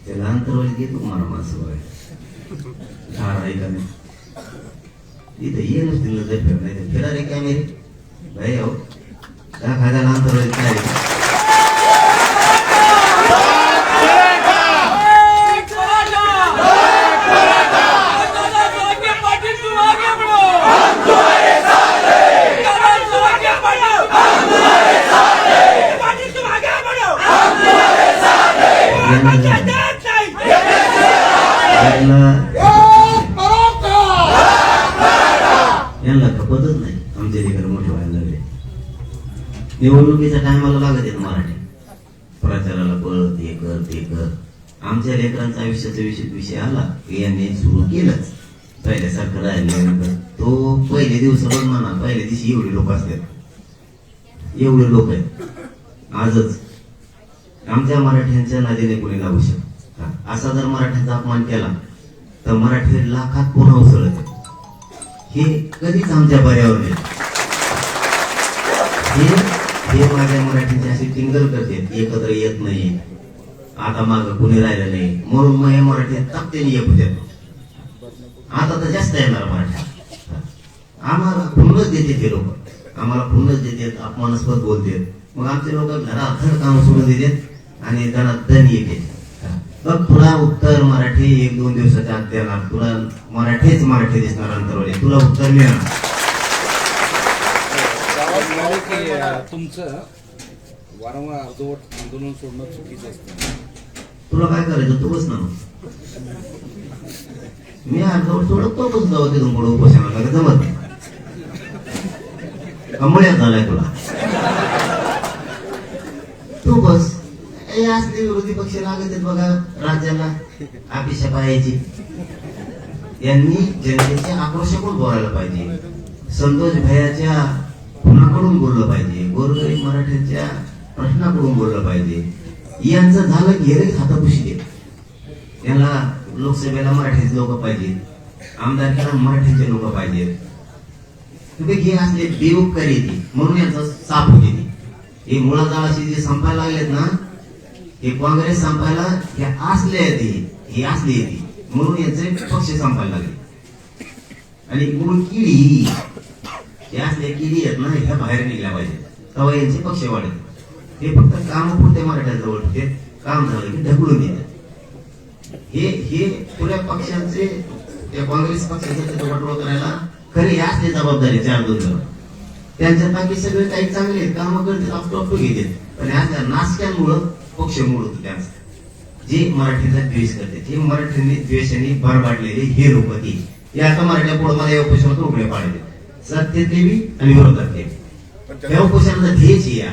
त्याला अंतरवाली घेतो मला माणसं बघायला झाड आहे का नाही इथं ये नसतील नजर फिर नाही फिरा रे कॅमेरे भाई हो त्या खाद्याला अंतरवाली काय यांना खपतच नाही आमच्या लेकर मोठे व्हायला लागले निवडणुकीच्या टायमाला लागत आहेत मराठी प्रचाराला पळ ते कर ते कर आमच्या लेकरांचा आयुष्याचा विषय आला की यांनी सुरू केलंच पहिल्यासारखं राहिल्यानंतर तो पहिले दिवस बघ म्हणा पहिल्या दिवशी एवढे लोक असतात एवढे लोक आहेत आजच आमच्या मराठ्यांच्या नदीने कोणी लागू शकत असा जर मराठ्यांचा अपमान केला तर मराठी लाखात पुन्हा उसळत हे कधीच आमच्या बऱ्यावर नाही हे माझ्या मराठीची अशी टिंगल करते एकत्र येत नाही आता माग कुणी राहिलं नाही म्हणून मग हे मराठी ताकदीने येऊ देतो आता तर जास्त येणार मराठी आम्हाला पुन्हाच देते ते लोक आम्हाला पुन्हाच देतात अपमानास्पद बोलतात मग आमचे लोक घरात धड काम सोडून देतात आणि घरात धन येते बघ तुला उत्तर मराठी 1-2 दिवसाच्या आत देणार तुला मराठी दिसणार अंतरवाली तुला उत्तर मिळणार तुमचं वारंवार अर्धवट आंदोलन सोडणं चुकीचं असतं तुला काय करायचं तू बस ना मी अर्धवट सोडत तो बस जाऊ तिथून पुढे उपोषणाला जमत नाही कमळ्यात झालाय तुला तू बस असले विरोधी पक्ष लागत आहेत बघा राज्याला अपेक्षा पाहायची यांनी जनतेच्या आक्रोशाकडून बोलायला पाहिजे संतोष भैयाच्या खुनाकडून बोललं पाहिजे गोरगरीब मराठ्यांच्या प्रश्नाकडून बोललं पाहिजे यांचं झालं की हे हातापुशी दे यांना लोकसभेला मराठीचे लोक पाहिजेत आमदारकीला मराठीचे लोक पाहिजेत हे असले बेउपकारी येते म्हणून यांचा साफ होते हे मुळाजाळाशी जे संपायला लागलेत ना हे काँग्रेस संपायला हे असले हे असले येते म्हणून यांचे पक्ष संपायला लागले आणि मूळ किडी हे असले किडी आहेत ना ह्या बाहेर निघल्या पाहिजे तेव्हा यांचे पक्ष वाढत हे फक्त कामापुरते मराठ्याजवळ ठेवते काम झालं की ढकलून देतात हे पुऱ्या पक्षांचे त्या काँग्रेस पक्षाचे वाटोळ करायला खरी हे असले जबाबदारी 4-2 जण त्यांच्या बाकी सगळे काही चांगले काम करतात आपटो घेतात पण ह्या नाशक्यांमुळं पक्ष मूळ होतो त्यांचा जे मराठीचा द्वेष करते हे मराठीने द्वेषाने भरबाटलेले हे लोक ती आता मराठ्या पुढे मला या उपोषणातून उघडे पाडले सत्तेतले बी आणि विरोधातले या उपोषणाचा ध्येयच या